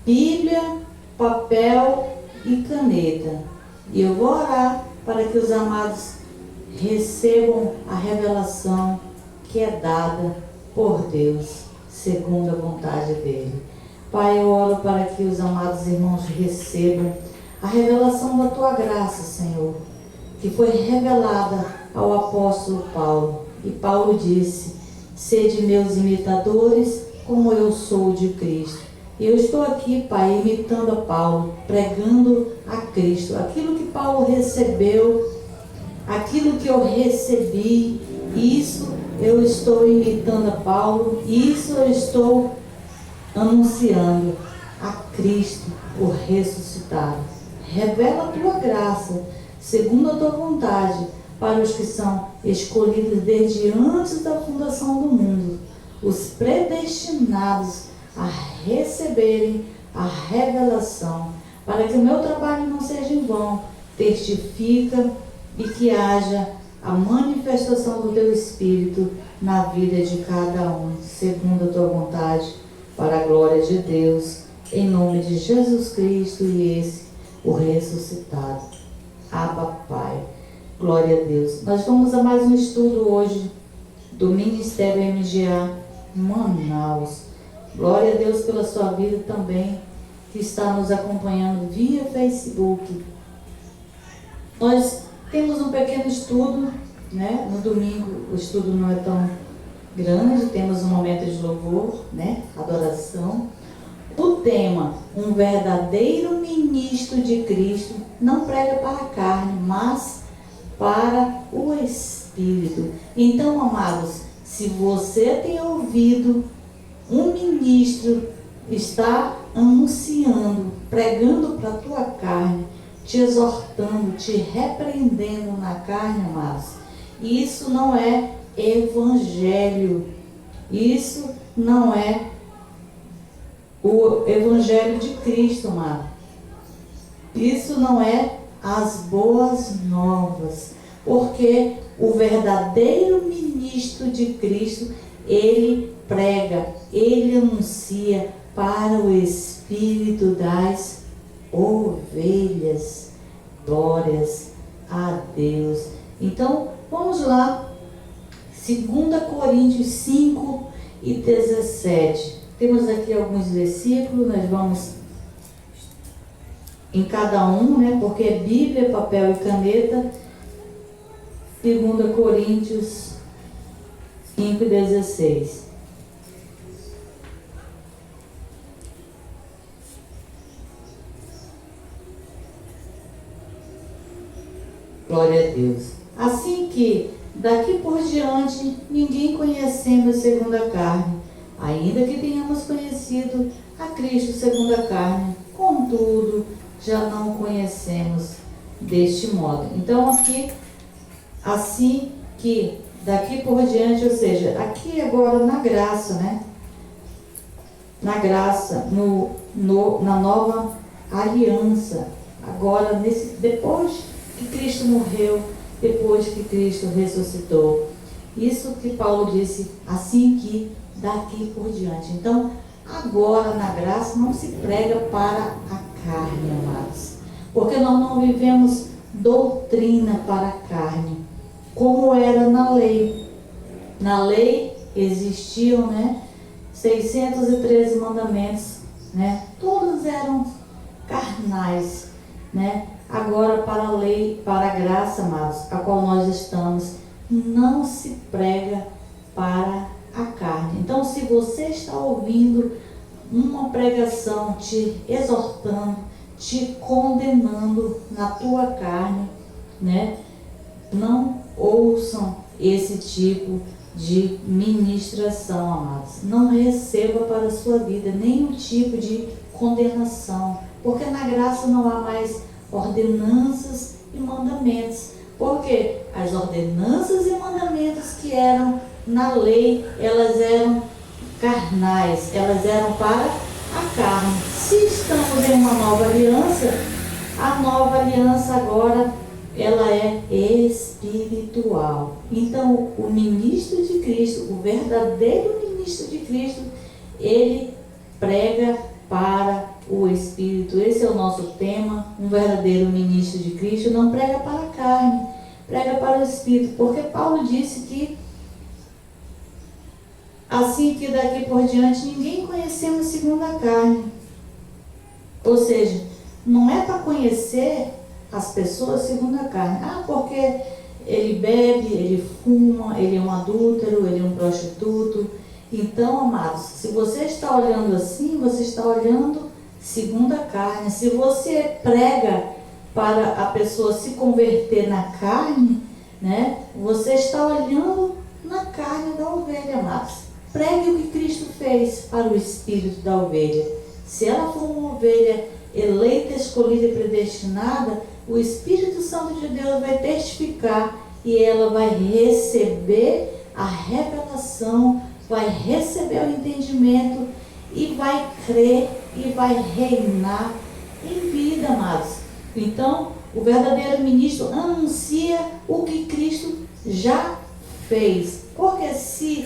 Bíblia, papel e caneta. E eu vou orar para que os amados recebam a revelação que é dada por Deus, segundo a vontade dele. Pai, eu oro para que os amados irmãos recebam a revelação da tua graça, Senhor, que foi revelada ao apóstolo Paulo. E Paulo disse: sede meus imitadores, como eu sou de Cristo. E eu estou aqui, Pai, imitando a Paulo, pregando a Cristo. Aquilo que Paulo recebeu, aquilo que eu recebi, isso eu estou imitando a Paulo, isso eu estou anunciando a Cristo, o ressuscitado. Revela a tua graça, segundo a tua vontade, para os que são escolhidos desde antes da fundação do mundo, os predestinados a receberem a revelação, para que o meu trabalho não seja em vão. Testifica e que haja a manifestação do teu Espírito na vida de cada um, segundo a tua vontade, para a glória de Deus, em nome de Jesus Cristo e esse, o ressuscitado. Abba, Pai. Glória a Deus. Nós vamos a mais um estudo hoje do Ministério MGA Manaus. Glória a Deus pela sua vida também, que está nos acompanhando via Facebook. Nós temos um pequeno estudo, né? No domingo o estudo não é tão grande, temos um momento de louvor, né? Adoração. O tema: um verdadeiro ministro de Cristo não prega para a carne, mas para o Espírito. Então, amados, se você tem ouvido um ministro está anunciando, pregando para a tua carne, te exortando, te repreendendo na carne, amados, isso não é evangelho. Isso não é o evangelho de Cristo, amado. Isso não é as boas novas, porque o verdadeiro ministro de Cristo, ele prega, ele anuncia para o Espírito das ovelhas. Glórias a Deus. Então, vamos lá, 2 Coríntios 5 e 17. Temos aqui alguns versículos, nós vamos em cada um, né? Porque é Bíblia, papel e caneta. 2 Coríntios 5 e 16. Glória a Deus. Assim que, daqui por diante, ninguém conhecemos segundo a carne, ainda que tenhamos conhecido a Cristo segundo a carne, contudo, já não conhecemos deste modo. Então, aqui, assim que, daqui por diante, ou seja, aqui agora na graça, né? Na graça, na nova aliança, agora, depois que Cristo morreu, depois que Cristo ressuscitou. Isso que Paulo disse, assim que daqui por diante. Então, agora na graça não se prega para a carne, amados, porque nós não vivemos doutrina para a carne, como era na lei. Na lei existiam, né, 613 mandamentos, né, todos eram carnais, né. Agora, para a lei, para a graça, amados, a qual nós estamos, não se prega para a carne. Então, se você está ouvindo uma pregação te exortando, te condenando na tua carne, né? Não ouçam esse tipo de ministração, amados. Não receba para a sua vida nenhum tipo de condenação, porque na graça não há mais ordenanças e mandamentos. Porque as ordenanças e mandamentos que eram na lei, elas eram carnais, elas eram para a carne. Se estamos em uma nova aliança, a nova aliança agora, ela é espiritual. Então, o ministro de Cristo, o verdadeiro ministro de Cristo, ele prega para o Espírito. Esse é o nosso tema. Um verdadeiro ministro de Cristo não prega para a carne, prega para o Espírito, porque Paulo disse que assim que daqui por diante ninguém conhecemos segundo a carne. Ou seja, não é para conhecer as pessoas segundo a carne. Porque ele bebe, ele fuma, ele é um adúltero, ele é um prostituto. Então, amados, se você está olhando assim, você está olhando segundo a carne. Se você prega para a pessoa se converter na carne, né, você está olhando na carne da ovelha, amados. Pregue o que Cristo fez para o espírito da ovelha. Se ela for uma ovelha eleita, escolhida e predestinada, o Espírito Santo de Deus vai testificar e ela vai receber a revelação, vai receber o entendimento e vai crer e vai reinar em vida, amados. Então, o verdadeiro ministro anuncia o que Cristo já fez. Porque se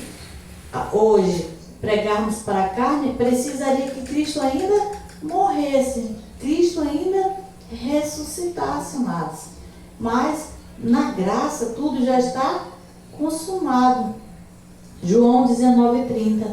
hoje pregarmos para a carne, precisaria que Cristo ainda morresse, Cristo ainda ressuscitasse, amados. Mas na graça tudo já está consumado. João 19:30,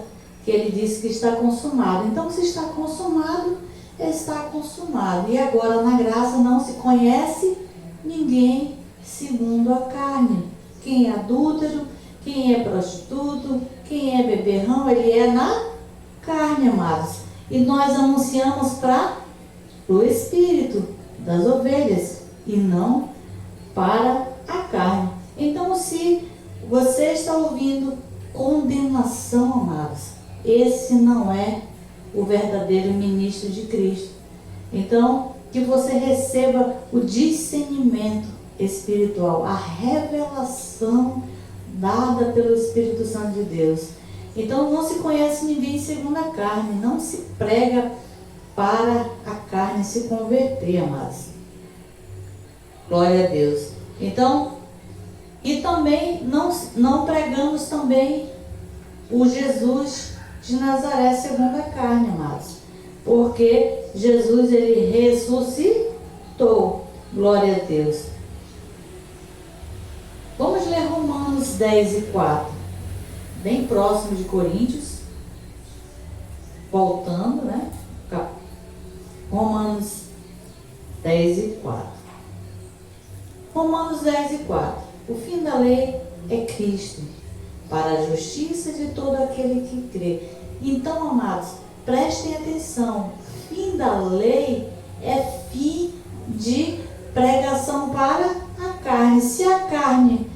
que ele disse que está consumado. Então, se está consumado, está consumado. E agora na graça não se conhece ninguém segundo a carne. Quem é adúltero, quem é prostituto, quem é beberrão, ele é na carne, amados. E nós anunciamos para o Espírito das ovelhas e não para a carne. Então, se você está ouvindo condenação, amados, esse não é o verdadeiro ministro de Cristo. Então, que você receba o discernimento espiritual, a revelação dada pelo Espírito Santo de Deus. Então, não se conhece ninguém segundo a carne, não se prega para a carne se converter, amados. Glória a Deus. Então, e também não pregamos também o Jesus de Nazaré segundo a carne, amados. Porque Jesus, ele ressuscitou. Glória a Deus. Vamos ler Romanos 10:4. Bem próximo de Coríntios. Voltando, né? Romanos 10:4. Romanos 10:4. O fim da lei é Cristo, para a justiça de todo aquele que crê. Então, amados, prestem atenção. Fim da lei é fim de pregação para a carne. Se a carne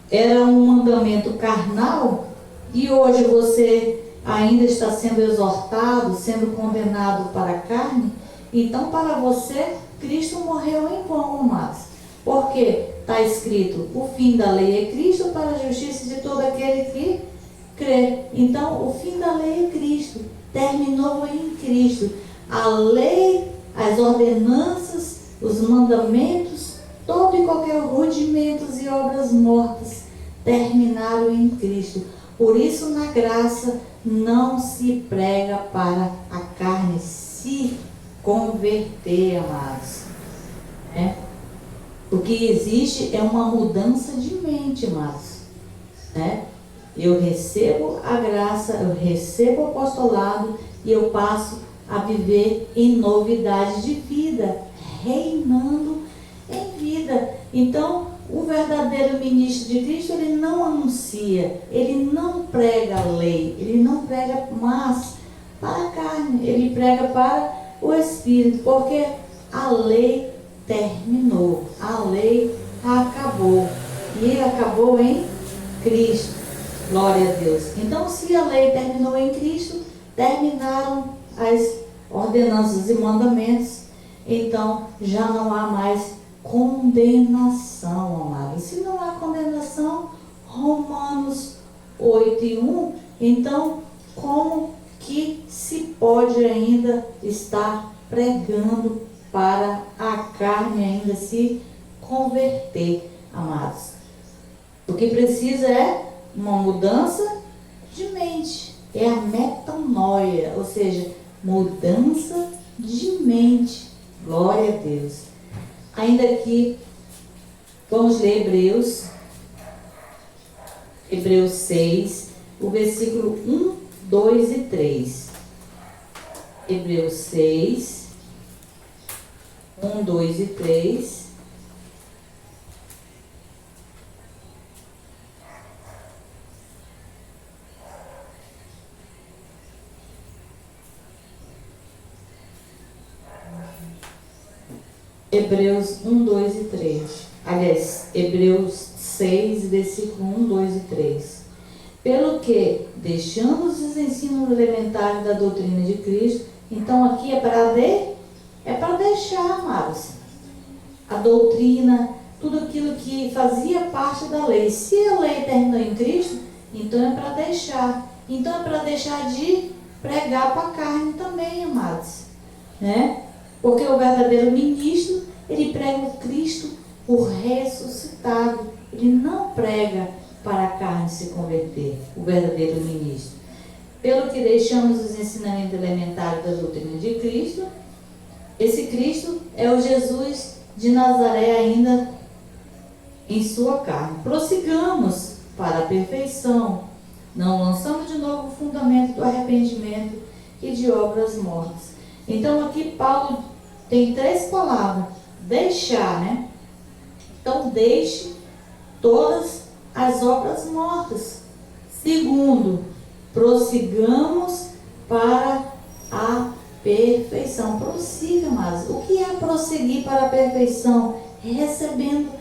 era um mandamento carnal, e hoje você ainda está sendo exortado, sendo condenado para a carne, então para você Cristo morreu em vão, amados. Porque está escrito, o fim da lei é Cristo para a justiça de todo aquele que crê. Então, o fim da lei é Cristo, terminou em Cristo. A lei, as ordenanças, os mandamentos, todo e qualquer rudimentos e obras mortas terminaram em Cristo. Por isso, na graça, não se prega para a carne se converter, amados. O que existe é uma mudança de mente, amados. Eu recebo a graça, eu recebo o apostolado e eu passo a viver em novidade de vida, reinando em vida. Então, o verdadeiro ministro de Cristo, ele não anuncia, ele não prega a lei, ele não prega mais para a carne, ele prega para o Espírito, porque a lei terminou, a lei acabou, e acabou em Cristo. Glória a Deus. Então, se a lei terminou em Cristo, terminaram as ordenanças e mandamentos, então já não há mais condenação, amados. Se não há condenação, Romanos 8:1, então como que se pode ainda estar pregando para a carne ainda se converter, amados? O que precisa é uma mudança de mente, é a metanoia, ou seja, mudança de mente. Glória a Deus. Ainda aqui, vamos ler Hebreus 6, o versículo 1, 2 e 3. Hebreus 6, 1, 2 e 3. Hebreus 1, 2 e 3. Aliás, Hebreus 6, versículo 1, 2 e 3. Pelo que, deixando os ensinos elementares da doutrina de Cristo, então aqui é para deixar, amados, a doutrina, tudo aquilo que fazia parte da lei. Se a lei terminou em Cristo, então é para deixar. Então é para deixar de pregar para a carne também, amados, né? Porque o verdadeiro ministro, ele prega o Cristo, o ressuscitado. Ele não prega para a carne se converter, o verdadeiro ministro. Pelo que deixamos os ensinamentos elementares da doutrina de Cristo, esse Cristo é o Jesus de Nazaré ainda em sua carne. Prossigamos para a perfeição, não lançando de novo o fundamento do arrependimento e de obras mortas. Então aqui Paulo tem 3 palavras. Deixar, né? Então deixe todas as obras mortas. Segundo, prossigamos para a perfeição. Prossiga, mas o que é prosseguir para a perfeição? É recebendo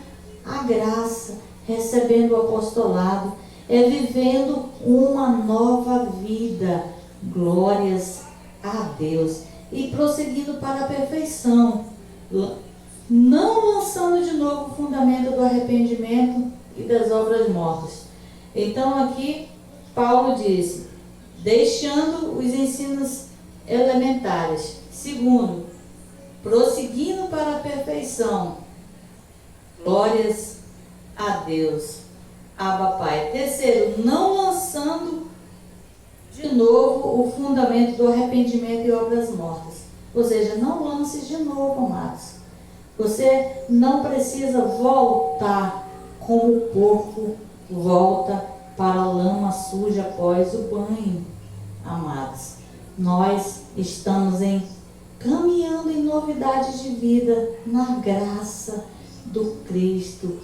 a graça, recebendo o apostolado, é vivendo uma nova vida. Glórias a Deus. E prosseguindo para a perfeição, não lançando de novo o fundamento do arrependimento e das obras mortas. Então aqui Paulo diz, deixando os ensinos elementares. Segundo, prosseguindo para a perfeição. Glórias a Deus, Abba Pai. Terceiro, não lançando de novo o fundamento do arrependimento e obras mortas. Ou seja, não lance de novo, amados. Você não precisa voltar como o porco volta para a lama suja após o banho, amados. Nós estamos caminhando em novidade de vida na graça do Cristo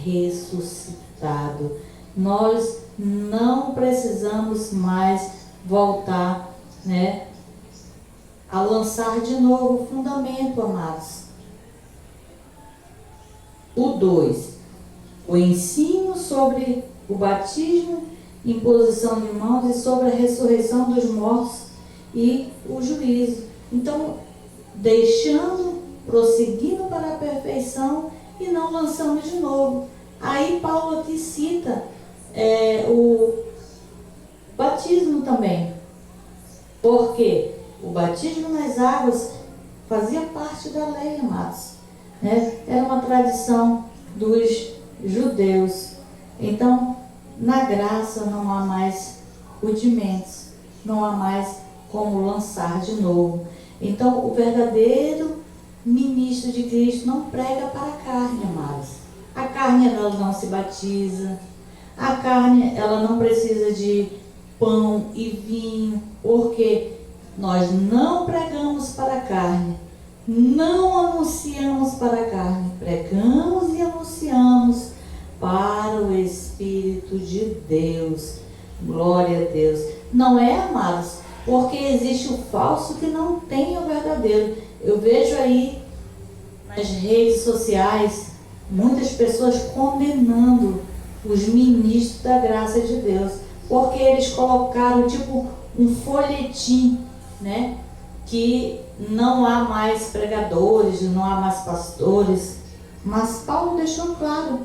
ressuscitado. Nós não precisamos mais voltar, né, a lançar de novo o fundamento, amados. O 2, o ensino sobre o batismo, imposição de mãos e sobre a ressurreição dos mortos e o juízo. Então, deixando, prosseguindo para a perfeição e não lançando de novo. Aí Paulo aqui cita o batismo também, porque o batismo nas águas fazia parte da lei, amados, né? Era uma tradição dos judeus. Então, na graça não há mais rudimentos, não há mais como lançar de novo. Então, o verdadeiro ministro de Cristo não prega para a carne, amados. A carne, ela não se batiza. A carne, ela não precisa de pão e vinho, porque nós não pregamos para a carne, não anunciamos para a carne, pregamos e anunciamos para o Espírito de Deus. Glória a Deus. Não é, amados, porque existe o falso que não tem o verdadeiro. Eu vejo aí nas redes sociais muitas pessoas condenando os ministros da graça de Deus, porque eles colocaram tipo um folhetim, né? Que não há mais pregadores, não há mais pastores. Mas Paulo deixou claro,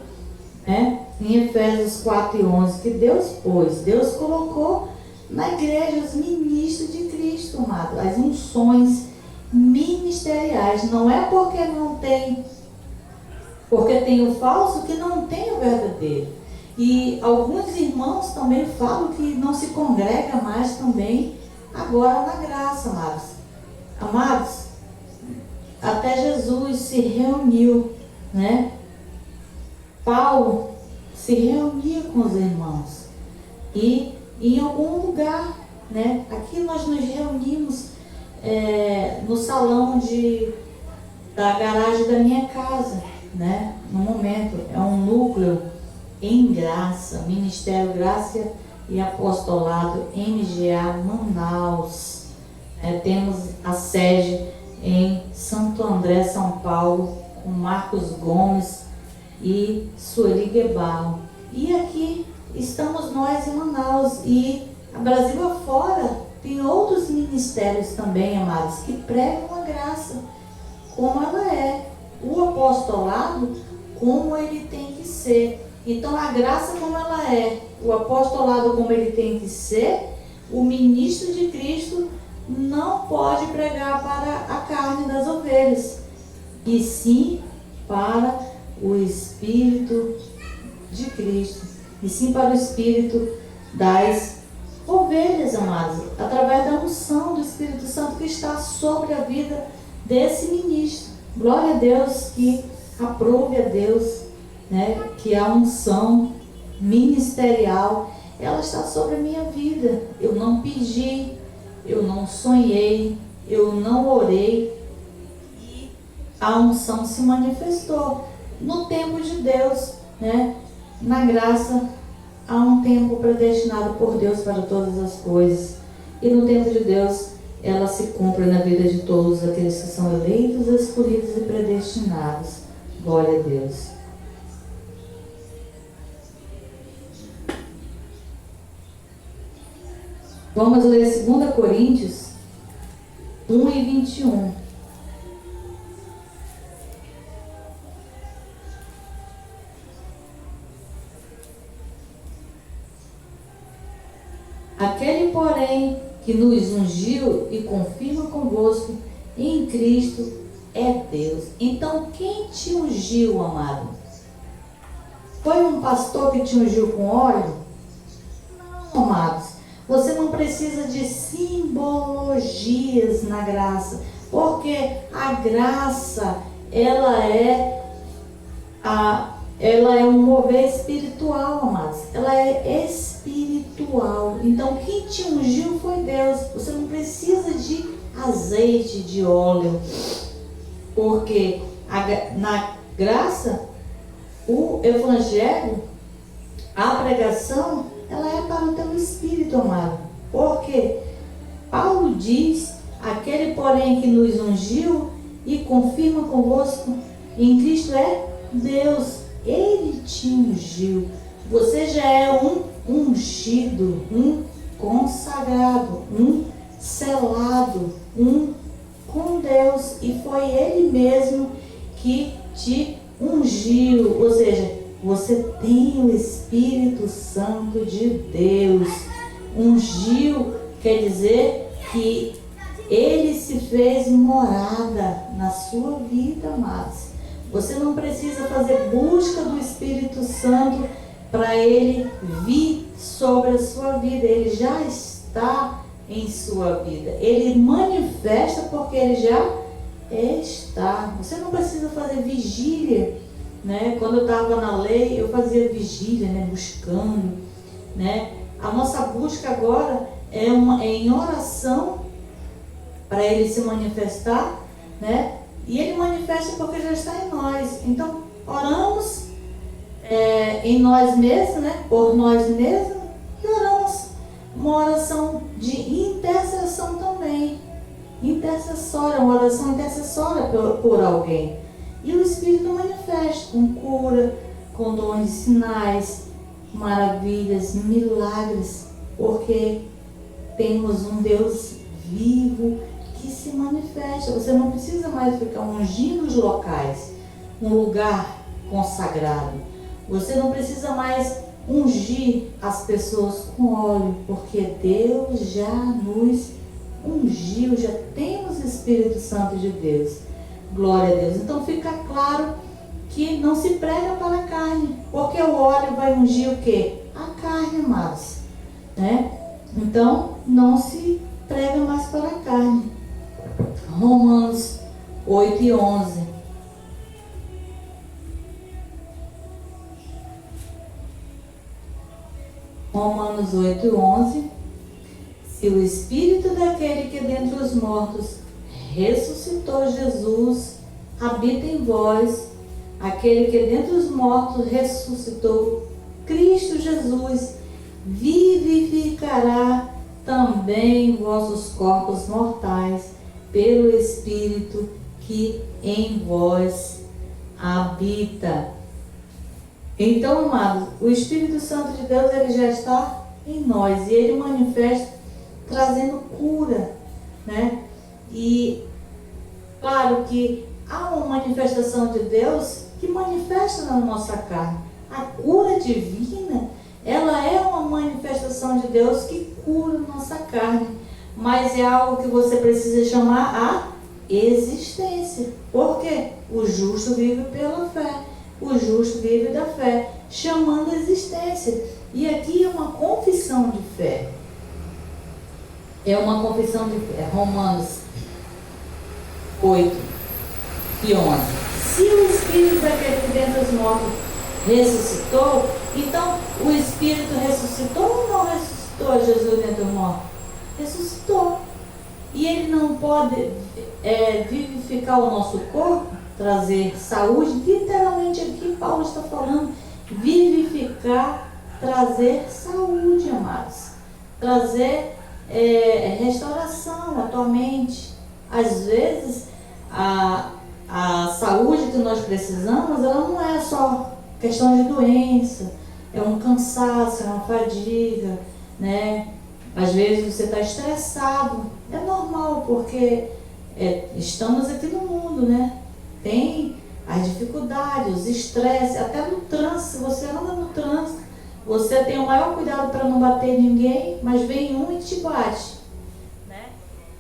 né, em Efésios 4 e 11, que Deus colocou na igreja os ministros de Cristo, amado, as unções ministeriais. Não é porque não tem, porque tem o falso que não tem o verdadeiro. E alguns irmãos também falam que não se congrega mais também agora na graça, amados. Amados, até Jesus se reuniu, né? Paulo se reunia com os irmãos. E em algum lugar, né? Aqui nós nos reunimos no salão da garagem da minha casa, né? No momento, é um núcleo em graça, Ministério Graça e Apostolado MGA Manaus. Temos a sede em Santo André, São Paulo, com Marcos Gomes e Sueli Guebal. E aqui estamos nós em Manaus, e a Brasil afora tem outros ministérios também, amados, que pregam a graça como ela é, o apostolado como ele tem que ser. Então a graça como ela é, o apostolado como ele tem que ser, o ministro de Cristo não pode pregar para a carne das ovelhas, e sim para o Espírito de Cristo, e sim para o Espírito das ovelhas, amados, através da unção do Espírito Santo que está sobre a vida desse ministro. Glória a Deus, que aprove a Deus, né, que a unção ministerial, ela está sobre a minha vida. Eu não pedi, eu não sonhei, eu não orei, e a unção se manifestou no tempo de Deus, né? Na graça há um tempo predestinado por Deus para todas as coisas, e no tempo de Deus ela se cumpre na vida de todos aqueles que são eleitos, escolhidos e predestinados. Glória a Deus. Vamos ler 2 Coríntios 1 e 21. Aquele, porém, que nos ungiu e confirma convosco em Cristo é Deus. Então, quem te ungiu, amado? Foi um pastor que te ungiu com óleo? Não, amados. Você não precisa de simbologias na graça, porque a graça, ela é um mover espiritual, amados. Ela é espiritual. Então, quem te ungiu foi Deus. Você não precisa de azeite, de óleo, porque na graça, o evangelho, a pregação, ela é para o teu espírito, amado. Porque Paulo diz: aquele, porém, que nos ungiu e confirma convosco em Cristo é Deus. Ele te ungiu. Você já é um ungido, um consagrado, um selado, um com Deus. E foi Ele mesmo que te ungiu. Ou seja, você tem o Espírito Santo de Deus. Ungiu quer dizer que Ele se fez morada na sua vida, amados. Você não precisa fazer busca do Espírito Santo para Ele vir sobre a sua vida. Ele já está em sua vida. Ele manifesta porque Ele já está. Você não precisa fazer vigília, né? Quando eu estava na lei, eu fazia vigília, né? Buscando, né? A nossa busca agora é em oração para Ele se manifestar, né? E Ele manifesta porque já está em nós. Então, oramos em nós mesmos, né? Por nós mesmos, e oramos uma oração de intercessão também. Intercessória, uma oração intercessória por alguém. E o Espírito manifesta com cura, com dons, sinais, maravilhas, milagres, porque temos um Deus vivo que se manifesta. Você não precisa mais ficar ungindo os locais, um lugar consagrado. Você não precisa mais ungir as pessoas com óleo, porque Deus já nos ungiu, já temos o Espírito Santo de Deus. Glória a Deus. Então fica claro que não se prega para a carne, porque o óleo vai ungir o quê? A carne, amados, né? Então não se prega mais para a carne. Romanos 8 e 11. Romanos 8 e 11. Se o Espírito daquele que dentre os mortos ressuscitou Jesus habita em vós, aquele que dentre os mortos ressuscitou Cristo Jesus, vivificará também vossos corpos mortais pelo Espírito que em vós habita. Então, amados, o Espírito Santo de Deus, ele já está em nós e ele manifesta trazendo cura, né? E claro que há uma manifestação de Deus que manifesta na nossa carne. A cura divina, ela é uma manifestação de Deus que cura nossa carne, mas é algo que você precisa chamar a existência. Por quê? O justo vive pela fé. O justo vive da fé, chamando a existência. E aqui é uma confissão de fé. É uma confissão de fé. Romanos 8 e 11. Se o Espírito daquele que dentre os mortos ressuscitou, então o Espírito ressuscitou ou não ressuscitou Jesus dentre os mortos? Ressuscitou. E ele não pode vivificar o nosso corpo, trazer saúde. Literalmente aqui Paulo está falando vivificar, trazer saúde, amados. Trazer restauração à tua mente. Às vezes a saúde que nós precisamos, ela não é só questão de doença, é um cansaço, é uma fadiga, né? Às vezes você está estressado, é normal, porque estamos aqui no mundo, né? Tem as dificuldades, os estresses, até no trânsito. Se você anda no trânsito, você tem o maior cuidado para não bater ninguém, mas vem um e te bate, né?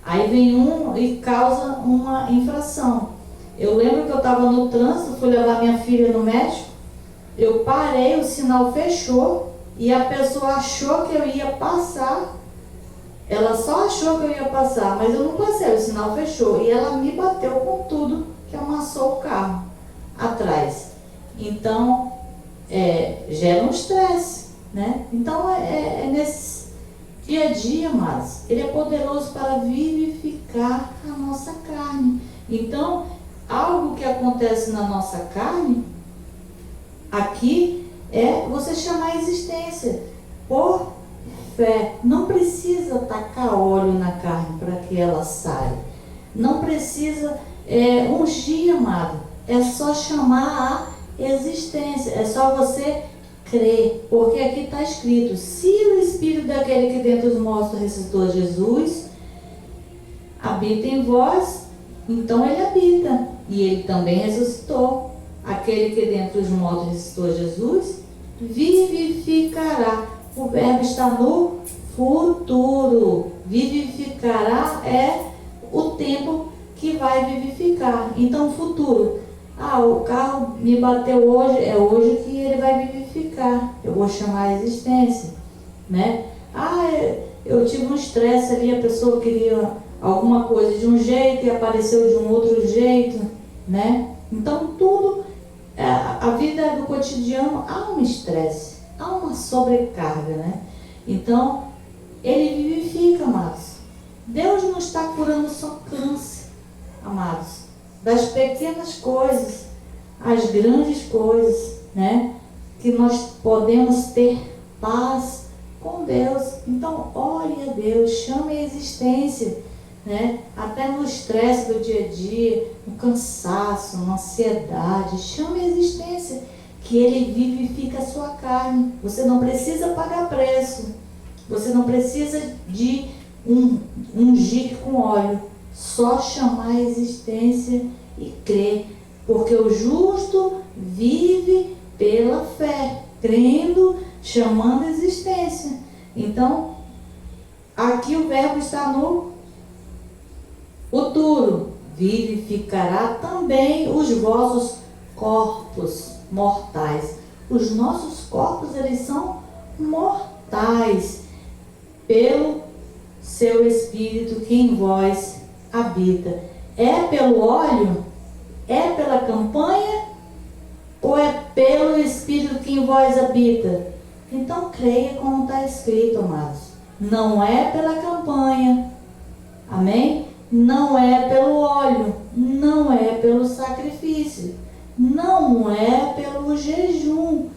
Aí vem um e causa uma infração. Eu lembro que eu estava no trânsito, fui levar minha filha no médico, eu parei, o sinal fechou e a pessoa achou que eu ia passar. Ela só achou que eu ia passar, mas eu não passei, o sinal fechou. E ela me bateu com tudo, que amassou o carro atrás. Então, gera um estresse, né? Então, nesse dia a dia, mas ele é poderoso para vivificar a nossa carne. Então, algo que acontece na nossa carne, aqui, é você chamar a existência por fé. Não precisa tacar óleo na carne para que ela saia. Não precisa ungir, amado. É só chamar a existência. É só você crer. Porque aqui está escrito: se o Espírito daquele que dentre os mortos ressuscitou Jesus habita em vós, então ele habita. E ele também ressuscitou. Aquele que dentre os mortos ressuscitou Jesus vivificará. O verbo está no futuro. Vivificará é o tempo que vai vivificar. Então, futuro. O carro me bateu hoje, é hoje que ele vai vivificar. Eu vou chamar a existência, né? Eu tive um estresse ali, a pessoa queria alguma coisa de um jeito e apareceu de um outro jeito, né? Então, tudo, a vida do cotidiano, há um estresse. Há uma sobrecarga, né? Então, ele vivifica, amados. Deus não está curando só câncer, amados. Das pequenas coisas às grandes coisas, né? Que nós podemos ter paz com Deus. Então, ore a Deus, chame a existência, né? Até no estresse do dia a dia, no cansaço, na ansiedade, chame a existência, que ele vivifica a sua carne. Você não precisa pagar preço. Você não precisa de ungir com óleo. Só chamar a existência e crer. Porque o justo vive pela fé. Crendo, chamando a existência. Então, aqui o verbo está no futuro. Vivificará também os vossos corpos mortais. Os nossos corpos, eles são mortais pelo seu Espírito que em vós habita. É pelo óleo? É pela campanha? Ou é pelo Espírito que em vós habita? Então creia como está escrito, amados. Não é pela campanha. Amém? Não é pelo óleo. Não é pelo sacrifício. Não é pelo jejum.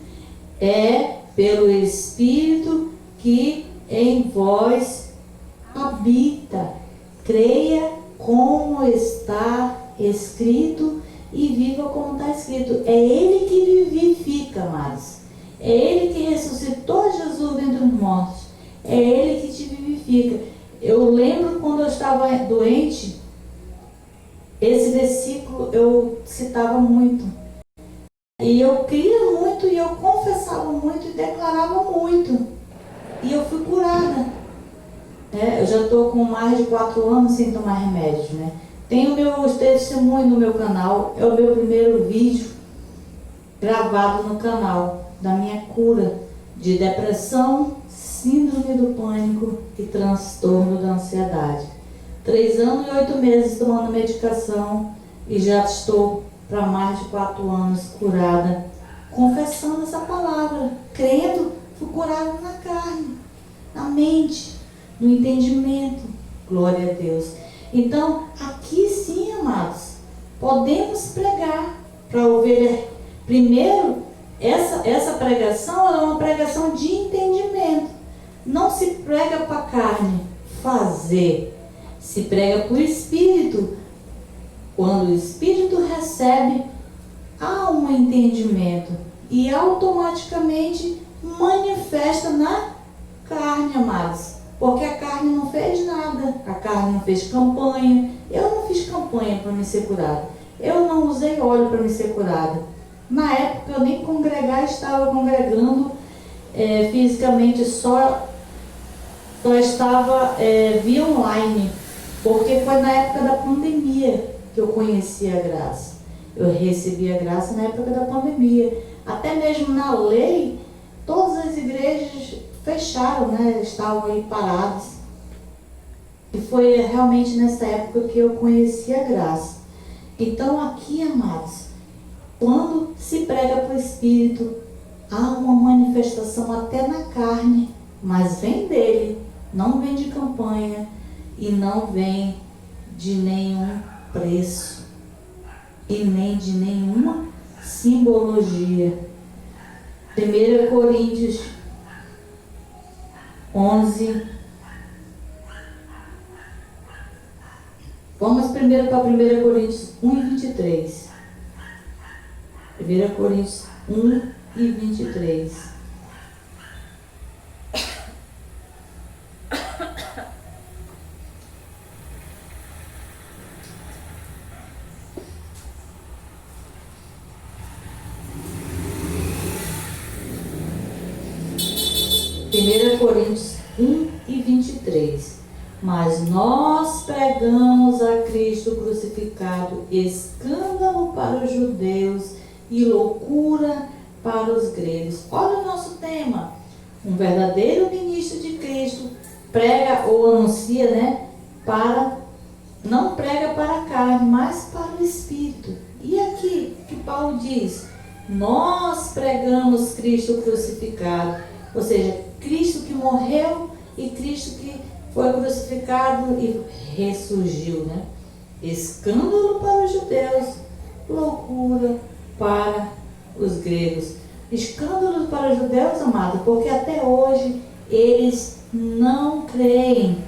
É pelo Espírito que em vós habita. Creia como está escrito e viva como está escrito. É Ele que vivifica, amados. É Ele que ressuscitou Jesus dentre os mortos. É Ele que te vivifica. Eu lembro quando eu estava doente, esse versículo eu citava muito. E eu cria muito, e eu confessava muito, e declarava muito. E eu fui curada. Eu já estou com mais de 4 anos sem tomar remédios, né? Tenho meu testemunho no meu canal. É o meu primeiro vídeo gravado no canal da minha cura de depressão, síndrome do pânico e transtorno da ansiedade. 3 anos e 8 meses tomando medicação e já estou para mais de 4 anos curada, confessando essa palavra, crendo, fui curada na carne, na mente, no entendimento. Glória a Deus. Então, aqui sim, amados, podemos pregar para a ovelha. Primeiro, essa pregação é uma pregação de entendimento. Não se prega para a carne fazer, se prega para o Espírito. Quando o Espírito recebe, há um entendimento e automaticamente manifesta na carne, amados. Porque a carne não fez nada, a carne não fez campanha. Eu não fiz campanha para me ser curada. Eu não usei óleo para me ser curada. Na época eu nem congregar estava congregando fisicamente, só estava via online. Porque foi na época da pandemia que eu conheci a graça. Eu recebi a graça na época da pandemia. Até mesmo na lei, todas as igrejas fecharam, né? Estavam aí paradas. E foi realmente nessa época que eu conheci a graça. Então aqui, amados, quando se prega para o Espírito, há uma manifestação até na carne, mas vem dele, não vem de campanha e não vem de nenhum preço e nem de nenhuma simbologia. 1 Coríntios 11. Vamos primeiro para 1 Coríntios 1 e 23. 1 Coríntios 1 e 23. Coríntios 1 e 23. Mas nós pregamos a Cristo crucificado, escândalo para os judeus e loucura para os gregos. Olha o nosso tema. Um verdadeiro ministro de Cristo prega ou anuncia, né? Não prega para a carne, mas para o Espírito. E aqui que Paulo diz: nós pregamos Cristo crucificado, ou seja, Cristo que morreu e Cristo que foi crucificado e ressurgiu, né? Escândalo para os judeus, loucura para os gregos. Escândalo para os judeus, amado, porque até hoje eles não creem.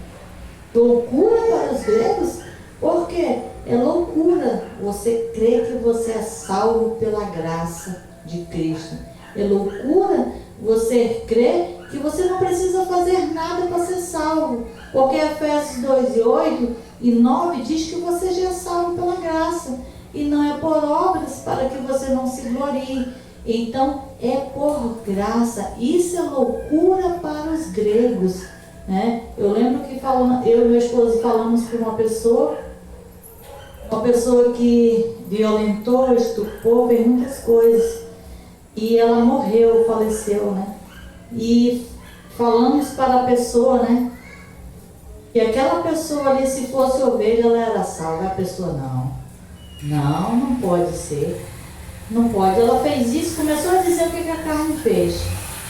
Loucura para os gregos, porque é loucura você crer que você é salvo pela graça de Cristo. É loucura você crer que você não precisa fazer nada para ser salvo, porque Efésios 2 e 8 e 9 diz que você já é salvo pela graça, e não é por obras para que você não se glorie. Então é por graça. Isso é loucura para os gregos, né? Eu lembro que eu e meu esposo falamos para uma pessoa que violentou, estuprou, fez muitas coisas, e ela morreu, faleceu, né? E falamos para a pessoa, né? que aquela pessoa ali, se fosse ovelha, ela era salva. A pessoa não. Não, não pode ser. Não pode. Ela fez isso, começou a dizer o que a carne fez.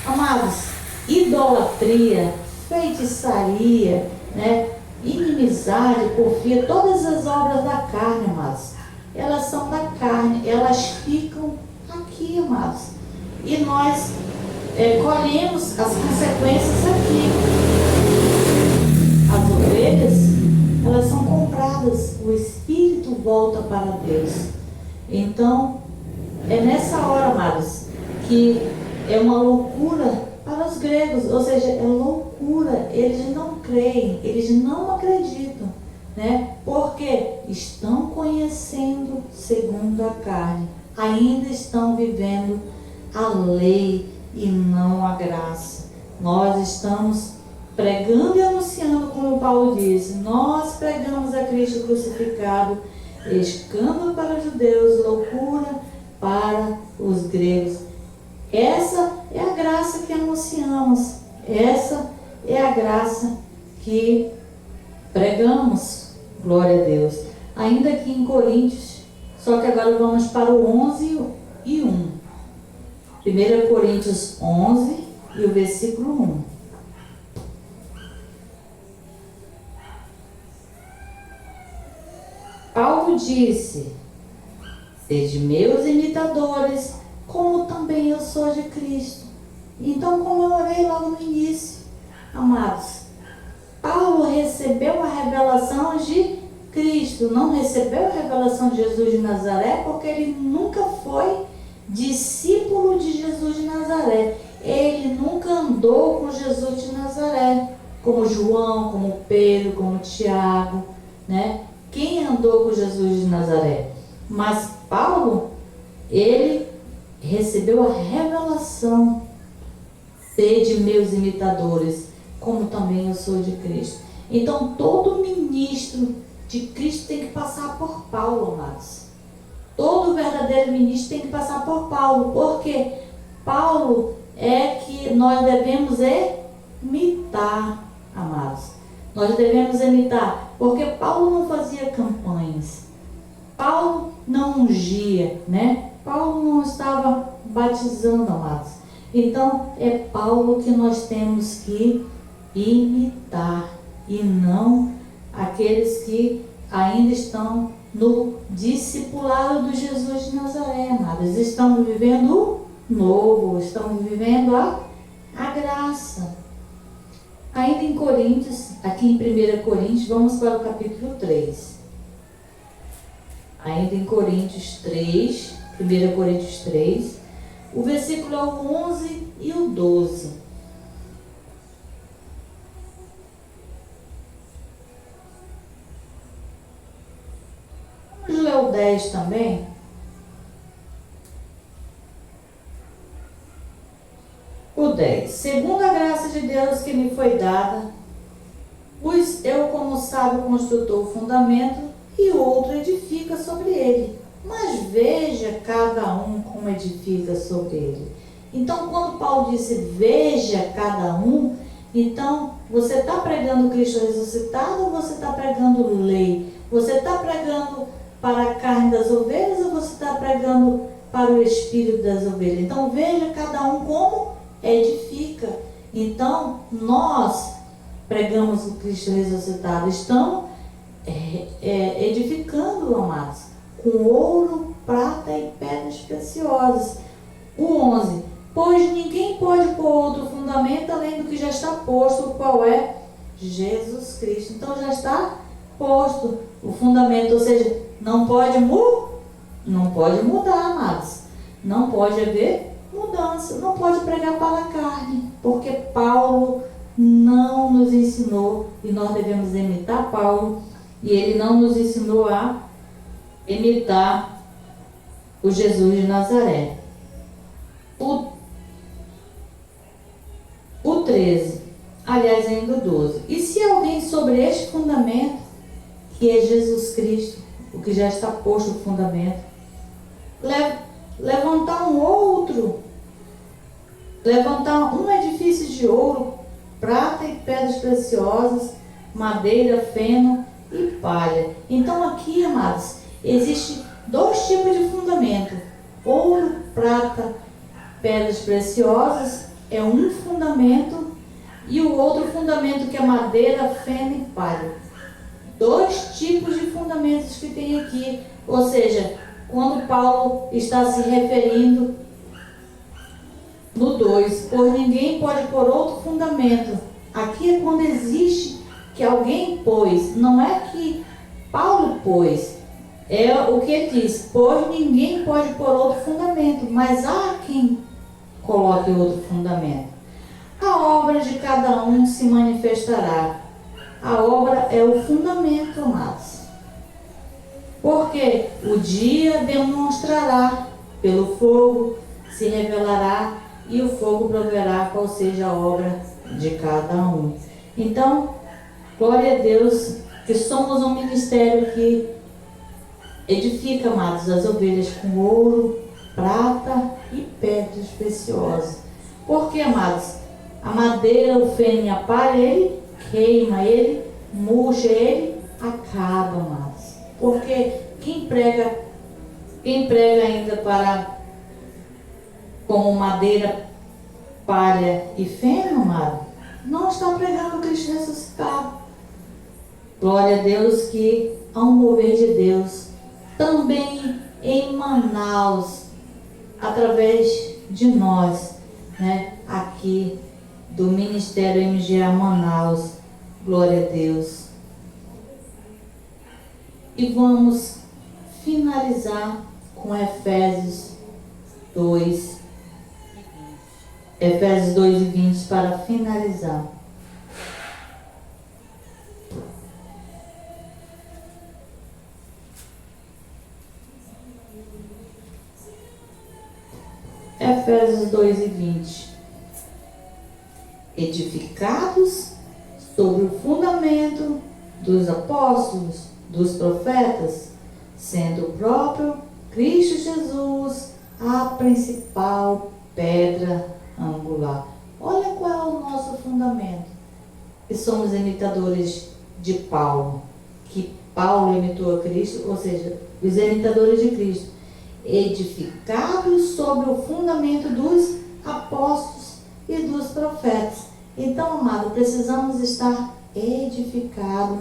Amados, idolatria, feitiçaria, né? Inimizade, porfia, todas as obras da carne, amados, elas são da carne, elas ficam aqui, amados. E nós colhemos as consequências aqui. As ovelhas, elas são compradas, o espírito volta para Deus. Então, é nessa hora, amados, que é uma loucura para os gregos, ou seja, é loucura, eles não creem, eles não acreditam, né? Porque estão conhecendo segundo a carne, ainda estão vivendo a lei e não a graça. Nós estamos pregando e anunciando, como Paulo disse, nós pregamos a Cristo crucificado, escândalo para os judeus, loucura para os gregos. Essa é a graça que anunciamos, essa é a graça que pregamos, glória a Deus. Ainda aqui em Coríntios, só que agora vamos para o 11 e 1. 1 Coríntios 11 e o versículo 1. Paulo disse: sede meus imitadores, como também eu sou de Cristo. Então, como eu orei logo no início, amados, Paulo recebeu a revelação de Cristo, não recebeu a revelação de Jesus de Nazaré, porque ele nunca foi discípulo de Jesus de Nazaré. Ele nunca andou com Jesus de Nazaré, como João, como Pedro, como Tiago, né? Quem andou com Jesus de Nazaré? Mas Paulo, ele recebeu a revelação: sede meus imitadores, como também eu sou de Cristo. Então, todo ministro de Cristo tem que passar por Paulo, amados. Todo verdadeiro ministro tem que passar por Paulo, porque Paulo é que nós devemos imitar, amados. Nós devemos imitar, porque Paulo não fazia campanhas, Paulo não ungia, né? Paulo não estava batizando, amados. Então, é Paulo que nós temos que imitar, e não aqueles que ainda estão no discipulado do Jesus de Nazaré, amados. Estamos vivendo o novo, estamos vivendo a graça. Ainda em Coríntios, aqui em 1 Coríntios, vamos para o capítulo 3. Ainda em Coríntios 3, 1 Coríntios 3, o versículo é o 11 e o 12. Vamos ler o 10 também. O 10. Segundo a graça de Deus que me foi dada, pois eu, como sábio construtor, o fundamento, e outro edifica sobre ele. Mas veja cada um como edifica sobre ele. Então, quando Paulo disse veja cada um, então você está pregando Cristo ressuscitado ou você está pregando lei? Você está pregando para a carne das ovelhas ou você está pregando para o espírito das ovelhas? Então, veja cada um como edifica. Então, nós pregamos o Cristo ressuscitado, estamos edificando, amados, com ouro, prata e pedras preciosas. O 11. Pois ninguém pode pôr outro fundamento além do que já está posto, o qual é Jesus Cristo. Então já está posto o fundamento, ou seja, não pode mudar, amados. Não pode haver mudança, não pode pregar para a carne, porque Paulo não nos ensinou, e nós devemos imitar Paulo, e ele não nos ensinou a imitar o Jesus de Nazaré. O 13, aliás, ainda o 12. E se alguém sobre este fundamento, que é Jesus Cristo, o que já está posto o fundamento, levantar um edifício de ouro, prata e pedras preciosas, madeira, feno e palha. Então aqui, amados, existe dois tipos de fundamento: ouro, prata, pedras preciosas é um fundamento, e o outro fundamento que é madeira, feno e palha. Dois tipos de fundamentos que tem aqui. Ou seja, quando Paulo está se referindo no 2, pois ninguém pode pôr outro fundamento. Aqui é quando existe que alguém pôs, não é que Paulo pôs. É o que ele diz: pois ninguém pode pôr outro fundamento, mas há quem coloque outro fundamento. A obra de cada um se manifestará. A obra é o fundamento, amados. Porque o dia demonstrará, pelo fogo se revelará, e o fogo proverá qual seja a obra de cada um. Então, glória a Deus, que somos um ministério que edifica, amados, as ovelhas com ouro, prata e pedras preciosas. Porque, amados, a madeira, o feno e a palha, ele queima, ele murcha, ele acaba, amados. Porque quem prega ainda como madeira, palha e feno, amado, não está pregando o Cristo ressuscitado. Glória a Deus que há um mover de Deus também em Manaus, através de nós, né, aqui do Ministério MGA Manaus. Glória a Deus. E vamos finalizar com Efésios 2. Efésios 2:20 para finalizar. Efésios 2:20. Edificados sobre o fundamento dos apóstolos, dos profetas, sendo o próprio Cristo Jesus a principal pedra angular. Olha qual é o nosso fundamento. E somos imitadores de Paulo, que Paulo imitou a Cristo, ou seja, os imitadores de Cristo, edificados sobre o fundamento dos apóstolos e dos profetas. Então, amado, precisamos estar edificados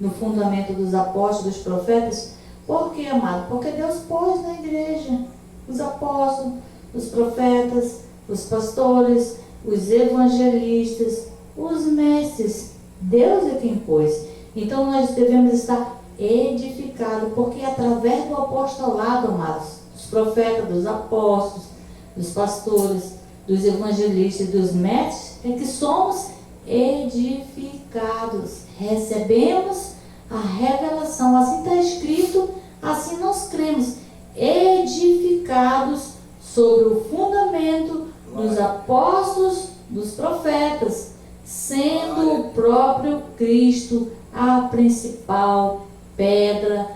no fundamento dos apóstolos, dos profetas. Por quê, amado? Porque Deus pôs na igreja os apóstolos, os profetas, os pastores, os evangelistas, os mestres. Deus é quem pôs. Então nós devemos estar edificados, porque através do apostolado, amados, dos profetas, dos apóstolos, dos pastores, dos evangelistas, dos mestres, é que somos edificados. Recebemos a revelação. Assim está escrito, assim nós cremos. Edificados sobre o fundamento dos apóstolos, dos profetas, sendo o próprio Cristo a principal pedra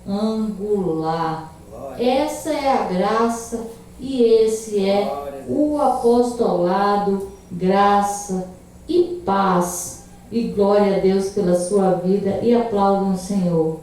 angular. Essa é a graça e esse é o apostolado, graça e paz. E glória a Deus pela sua vida, e aplaudam o Senhor.